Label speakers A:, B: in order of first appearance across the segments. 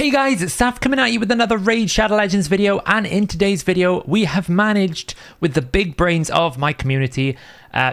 A: Hey guys, it's Saf coming at you with another Raid Shadow Legends video, and in today's video we have managed, with the big brains of my community,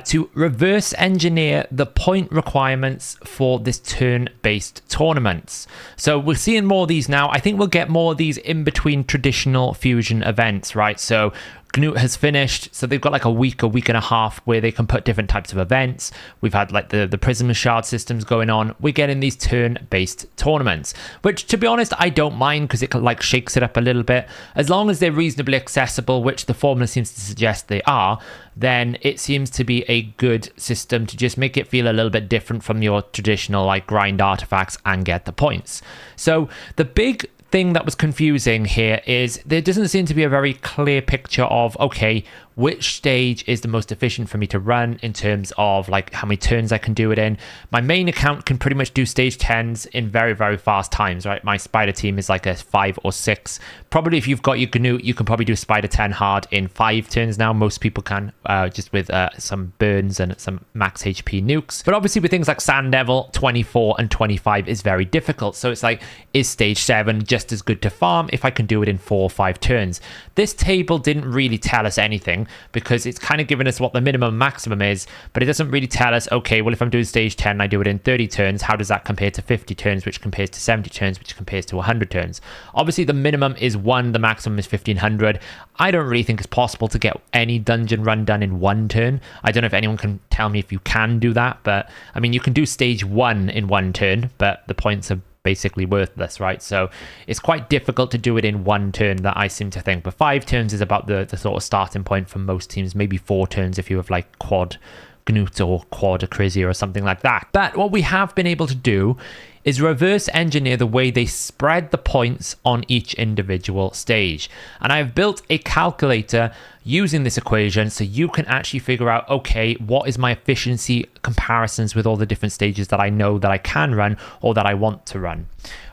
A: to reverse engineer the point requirements for this turn-based tournaments. So we're seeing more of these now. I think we'll get more of these in between traditional fusion events, right? So Gnut has finished, so they've got like a week and a half where they can put different types of events. We've had like the Prism Shard systems going on. We're getting these turn-based tournaments, which, to be honest, I don't mind because it like shakes it up a little bit. As long as they're reasonably accessible, which the formula seems to suggest they are, then it seems to be a good system to just make it feel a little bit different from your traditional like grind artifacts and get the points. So the big thing that was confusing here is there doesn't seem to be a very clear picture of, okay, which stage is the most efficient for me to run in terms of like how many turns I can do it in. My main account can pretty much do stage 10s in very, very fast times, right? My spider team is like a 5 or 6. Probably if you've got your Gnut, you can probably do spider 10 hard in 5 turns now. Most people can, just with some burns and some max HP nukes. But obviously with things like Sand Devil, 24 and 25 is very difficult. So it's like, is stage 7 just as good to farm if I can do it in 4 or 5 turns? This table didn't really tell us anything, because it's kind of given us what the minimum maximum is, but it doesn't really tell us, okay, well, if I'm doing stage 10 I do it in 30 turns, how does that compare to 50 turns, which compares to 70 turns, which compares to 100 turns? Obviously the minimum is 1, the maximum is 1500. I don't really think it's possible to get any dungeon run done in 1 turn. I don't know if anyone can tell me if you can do that, but I mean, you can do stage 1 in 1 turn, but the points are basically worthless, right? So it's quite difficult to do it in 1 turn, that I seem to think. But 5 turns is about the sort of starting point for most teams. Maybe 4 turns if you have like quad Gnut or quad Acrizia or something like that. But what we have been able to do is reverse engineer the way they spread the points on each individual stage. And I've built a calculator using this equation so you can actually figure out, okay, what is my efficiency comparisons with all the different stages that I know that I can run or that I want to run.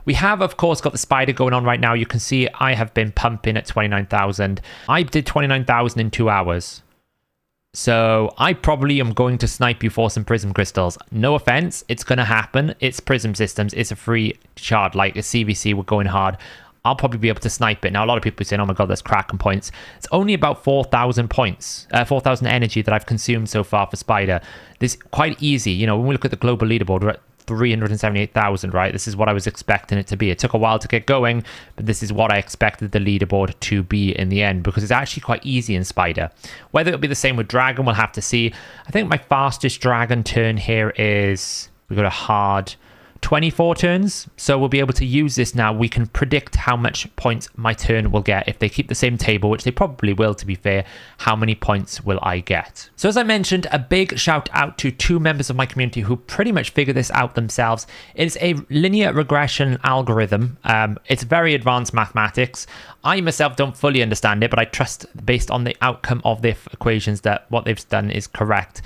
A: We have, of course, got the spider going on right now. You can see I have been pumping at 29,000. I did 29,000 in 2 hours. So I probably am going to snipe you for some prism crystals. No offense, it's going to happen. It's prism systems. It's a free shard, like a CVC. We're going hard. I'll probably be able to snipe it. Now, a lot of people are saying, oh my god, that's cracking points. It's only about 4,000 points, 4,000 energy that I've consumed so far for spider. This is quite easy. You know, when we look at the global leaderboard, we're at 378,000, right? This is what I was expecting it to be. It took a while to get going, but this is what I expected the leaderboard to be in the end, because it's actually quite easy in spider. Whether it'll be the same with dragon, we'll have to see. I think my fastest dragon turn here is, we got a hard 24 turns, so we'll be able to use this now. We can predict how much points my turn will get. If they keep the same table, which they probably will, to be fair, how many points will I get? So as I mentioned, a big shout out to 2 members of my community who pretty much figured this out themselves. It's a linear regression algorithm. It's very advanced mathematics. I myself don't fully understand it, but I trust, based on the outcome of the equations, that what they've done is correct.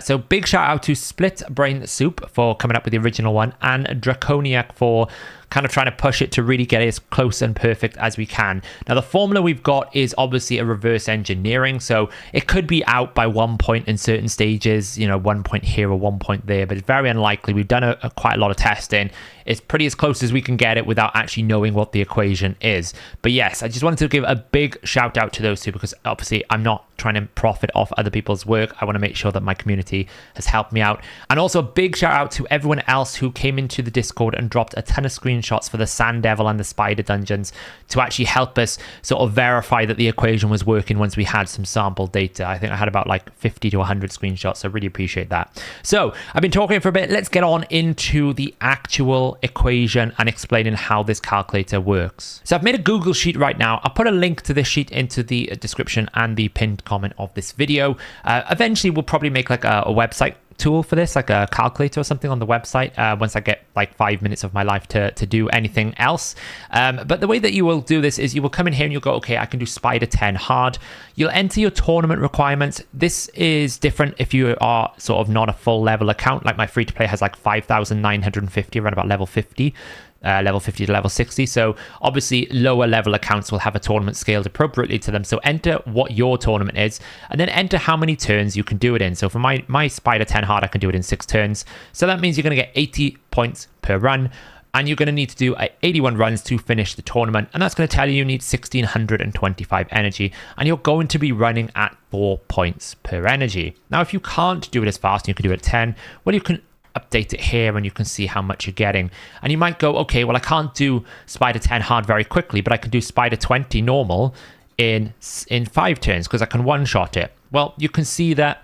A: So big shout out to Split Brain Soup for coming up with the original one, and Draconiac for kind of trying to push it to really get it as close and perfect as we can. Now, the formula we've got is obviously a reverse engineering, so it could be out by 1 point in certain stages, you know, 1 point here or 1 point there, but it's very unlikely. We've done quite a lot of testing. It's pretty as close as we can get it without actually knowing what the equation is. But yes, I just wanted to give a big shout out to those 2, because obviously I'm not trying to profit off other people's work. I want to make sure that my community has helped me out. And also a big shout out to everyone else who came into the Discord and dropped a ton of screenshots for the Sand Devil and the Spider dungeons to actually help us sort of verify that the equation was working once we had some sample data. I think I had about like 50 to 100 screenshots, so I really appreciate that. So I've been talking for a bit. Let's get on into the actual equation and explaining how this calculator works. So I've made a Google sheet right now. I'll put a link to this sheet into the description and the pinned comment of this video. Eventually we'll probably make like a website tool for this, like a calculator or something on the website, once I get like 5 minutes of my life to do anything else. But the way that you will do this is you will come in here and you'll go, okay, I can do spider 10 hard. You'll enter your tournament requirements. This is different if you are sort of not a full level account. Like my free to play has like 5,950 around about level 50. Level 50 to level 60. So obviously lower level accounts will have a tournament scaled appropriately to them. So enter what your tournament is, and then enter how many turns you can do it in. So for my Spider 10 hard, I can do it in 6 turns. So that means you're going to get 80 points per run. and you're going to need to do 81 runs to finish the tournament, and that's going to tell you need 1625 energy, and you're going to be running at 4 points per energy. Now, if you can't do it as fast, and you can do it at 10, well, you can update it here and you can see how much you're getting. And you might go, okay, well, I can't do Spider 10 hard very quickly, but I can do Spider 20 normal in 5 turns because I can one-shot it. Well, you can see that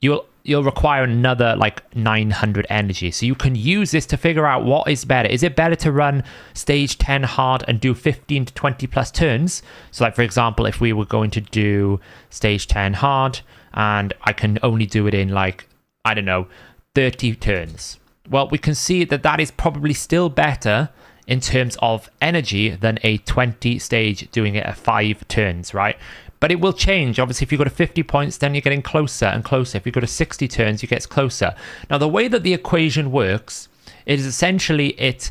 A: you'll require another like 900 energy. So you can use this to figure out what is better. Is it better to run stage 10 hard and do 15 to 20 plus turns? So like, for example, if we were going to do stage 10 hard and I can only do it in like, I don't know, 30 turns. Well, we can see that that is probably still better in terms of energy than a 20 stage doing it at 5 turns, right? But it will change. Obviously, if you go to 50 points, then you're getting closer and closer. If you go to 60 turns, you get closer. Now, the way that the equation works is essentially it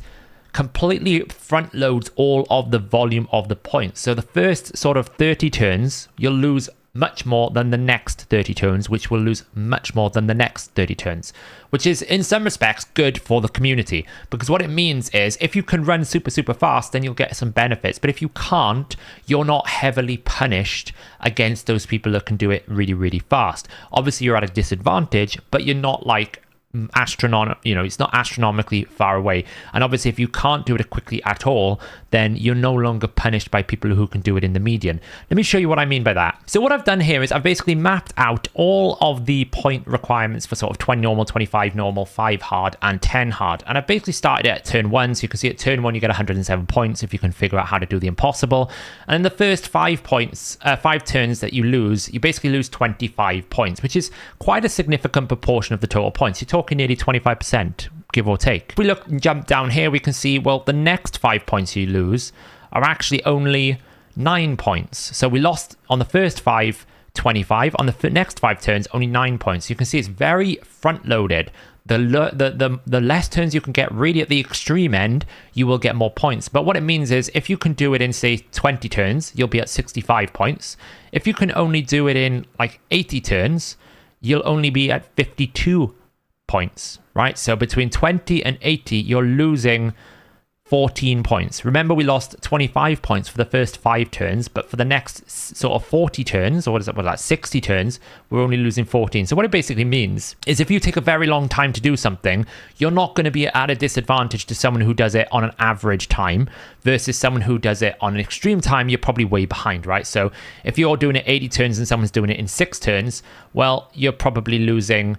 A: completely front loads all of the volume of the points. So the first sort of 30 turns, you'll lose much more than the next 30 turns, which will lose much more than the next 30 turns, which is in some respects good for the community, because what it means is if you can run super fast, then you'll get some benefits, but if you can't, you're not heavily punished against those people that can do it really fast. Obviously you're at a disadvantage, but you're not like it's not astronomically far away. And obviously if you can't do it quickly at all, then you're no longer punished by people who can do it in the median. Let me show you what I mean by that. So what I've done here is I've basically mapped out all of the point requirements for sort of 20 normal, 25 normal, 5 hard and 10 hard, and I've basically started it at turn 1. So you can see at turn 1 you get 107 points if you can figure out how to do the impossible, and in the first 5 turns that you lose, you basically lose 25 points, which is quite a significant proportion of the total points. You're talking nearly 25%, give or take. If we look and jump down here, we can see, well, the next 5 points you lose are actually only 9 points. So we lost on the first 5, 25. On the next 5 turns, only 9 points. You can see it's very front loaded. The less turns you can get really at the extreme end, you will get more points. But what it means is if you can do it in, say, 20 turns, you'll be at 65 points. If you can only do it in like 80 turns, you'll only be at 52 points, right? So between 20 and 80, you're losing 14 points. Remember, we lost 25 points for the first 5 turns, but for the next sort of 40 turns, or what is it, like 60 turns, we're only losing 14. So what it basically means is if you take a very long time to do something, you're not going to be at a disadvantage to someone who does it on an average time versus someone who does it on an extreme time. You're probably way behind, right? So if you're doing it 80 turns and someone's doing it in 6 turns, well, you're probably losing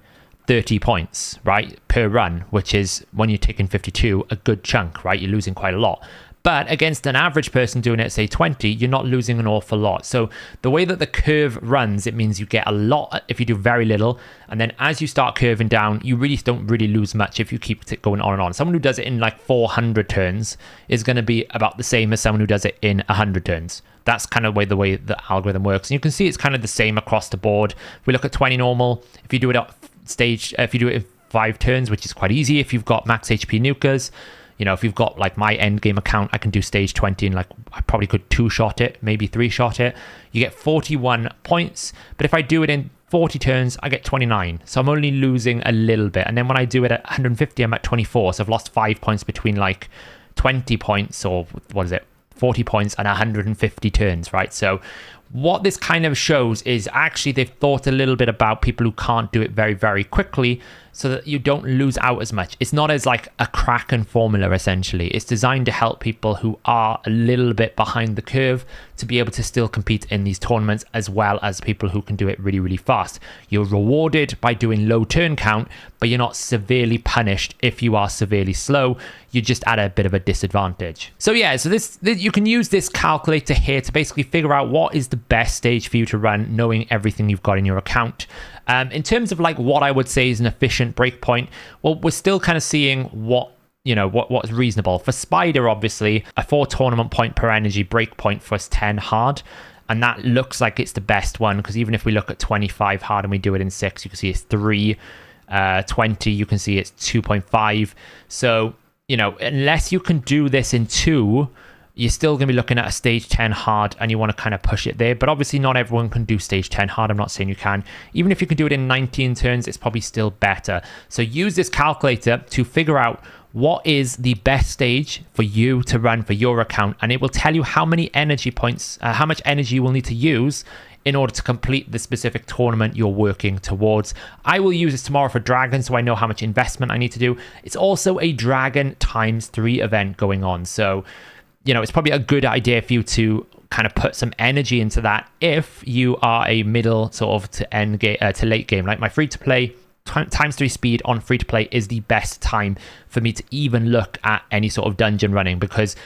A: 30 points, right, per run, which is, when you're taking 52, a good chunk, right? You're losing quite a lot. But against an average person doing it, say 20, you're not losing an awful lot. So the way that the curve runs, it means you get a lot if you do very little. And then as you start curving down, you really don't lose much if you keep it going on and on. Someone who does it in like 400 turns is going to be about the same as someone who does it in 100 turns. That's kind of the way the algorithm works. And you can see it's kind of the same across the board. If we look at 20 normal, if you do it at if you do it in 5 turns, which is quite easy if you've got max HP nukers, if you've got like my end game account, I can do stage 20 and like I probably could 2-shot it, maybe 3-shot it. You get 41 points, but if I do it in 40 turns, I get 29. So I'm only losing a little bit. And then when I do it at 150, I'm at 24. So I've lost 5 points between like 20 points or 40 points and 150 turns, right? So what this kind of shows is actually they've thought a little bit about people who can't do it very quickly so that you don't lose out as much. It's not as like a Kraken formula, essentially. It's designed to help people who are a little bit behind the curve to be able to still compete in these tournaments, as well as people who can do it really fast. You're rewarded by doing low turn count, but you're not severely punished if you are severely slow. You're just at a bit of a disadvantage. So yeah, so this you can use this calculator here to basically figure out what is the best stage for you to run, knowing everything you've got in your account. In terms of like what I would say is an efficient breakpoint, well, we're still kind of seeing what's reasonable. For Spider, obviously, a 4 tournament point per energy breakpoint for us 10 hard. And that looks like it's the best one, because even if we look at 25 hard and we do it in 6, you can see it's 3. 20, you can see it's 2.5. So, unless you can do this in 2, you're still going to be looking at a stage 10 hard, and you want to kind of push it there. But obviously not everyone can do stage 10 hard. I'm not saying you can. Even if you can do it in 19 turns, it's probably still better. So use this calculator to figure out what is the best stage for you to run for your account, and it will tell you how many energy points, how much energy you will need to use in order to complete the specific tournament you're working towards. I will use this tomorrow for Dragon, so I know how much investment I need to do. It's also a Dragon ×3 event going on, so it's probably a good idea for you to kind of put some energy into that if you are a middle sort of to end game to late game. Like my free-to-play ×3 speed on free-to-play is the best time for me to even look at any sort of dungeon running, because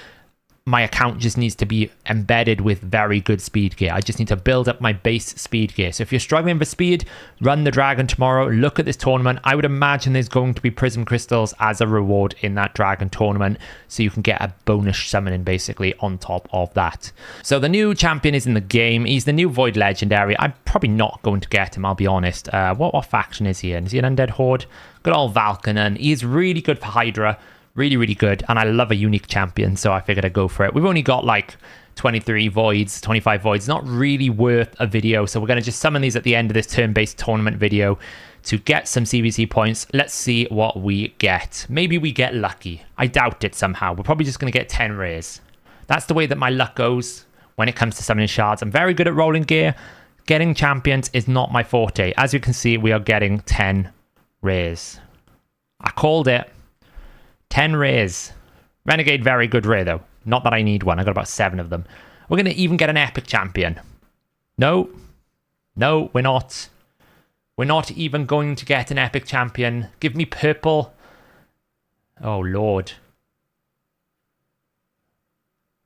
A: my account just needs to be embedded with very good speed gear. I just need to build up my base speed gear. So if you're struggling for speed, run the Dragon tomorrow. Look at this tournament. I would imagine there's going to be Prism Crystals as a reward in that Dragon tournament, so you can get a bonus summoning basically on top of that. So the new champion is in the game. He's the new Void Legendary. I'm probably not going to get him, I'll be honest. What faction is he in? Is he an Undead Horde? Good old Valkanen. He's really good for Hydra. Really, really good. And I love a unique champion, so I figured I'd go for it. We've only got like 23 voids, 25 voids. Not really worth a video. So we're going to just summon these at the end of this turn-based tournament video to get some CVC points. Let's see what we get. Maybe we get lucky. I doubt it somehow. We're probably just going to get 10 rares. That's the way that my luck goes when it comes to summoning shards. I'm very good at rolling gear. Getting champions is not my forte. As you can see, we are getting 10 rares. I called it. 10 rares. Renegade, very good rare though. Not that I need one. I got about 7 of them. We're going to even get an epic champion. No, we're not. We're not even going to get an epic champion. Give me purple. Oh, Lord.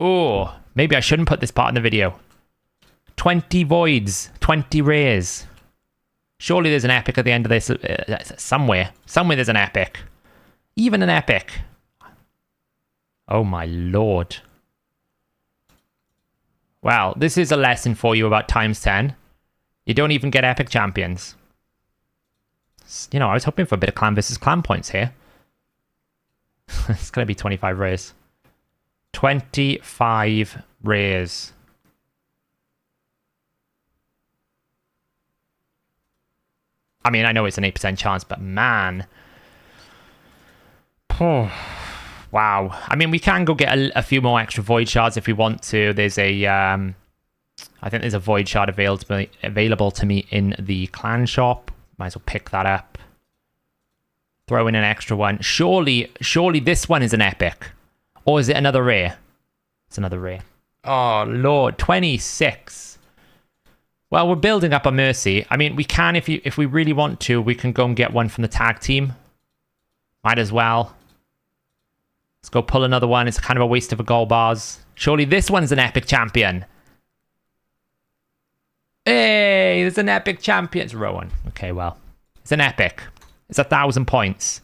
A: Oh, maybe I shouldn't put this part in the video. 20 voids, 20 rares. Surely there's an epic at the end of this. Somewhere there's an epic. Even an epic. Oh my lord. Well, this is a lesson for you about ×10. You don't even get epic champions. I was hoping for a bit of clan versus clan points here. It's going to be 25 rares. 25 rares. I mean, I know it's an 8% chance, but man... Oh, wow. I mean, we can go get a few more extra void shards if we want to. There's a, I think there's a void shard available to me in the clan shop. Might as well pick that up. Throw in an extra one. Surely this one is an epic. Or is it another rare? It's another rare. Oh, Lord. 26. Well, we're building up a Mercy. I mean, we can, if we really want to, we can go and get one from the tag team. Might as well. Let's go pull another one. It's kind of a waste of a gold bars. Surely this one's an epic champion. Hey, there's an epic champion. It's Rowan. Okay, well, it's an epic. It's 1,000 points.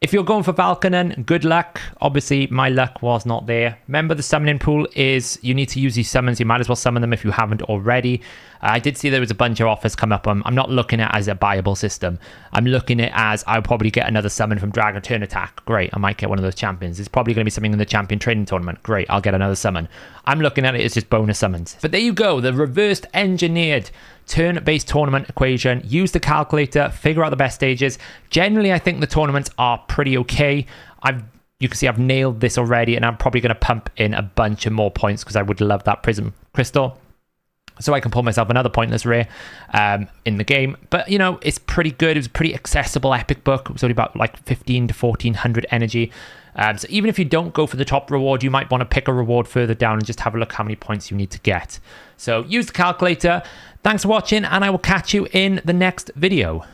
A: If you're going for Valkanen, good luck. Obviously, my luck was not there. Remember, the summoning pool is, you need to use these summons. You might as well summon them if you haven't already. I did see there was a bunch of offers come up. I'm not looking at it as a buyable system. I'm looking at it as I'll probably get another summon from Dragon Turn Attack. Great, I might get one of those champions. It's probably going to be something in the champion training tournament. Great, I'll get another summon. I'm looking at it as just bonus summons. But there you go, the reversed engineered turn-based tournament equation. Use the calculator, figure out the best stages. Generally, I think the tournaments are pretty okay. You can see I've nailed this already, and I'm probably going to pump in a bunch of more points because I would love that Prism Crystal, so I can pull myself another pointless rare in the game. But, it's pretty good. It was a pretty accessible epic book. It was only about like 15 to 1,400 energy. So even if you don't go for the top reward, you might want to pick a reward further down and just have a look how many points you need to get. So use the calculator. Thanks for watching, and I will catch you in the next video.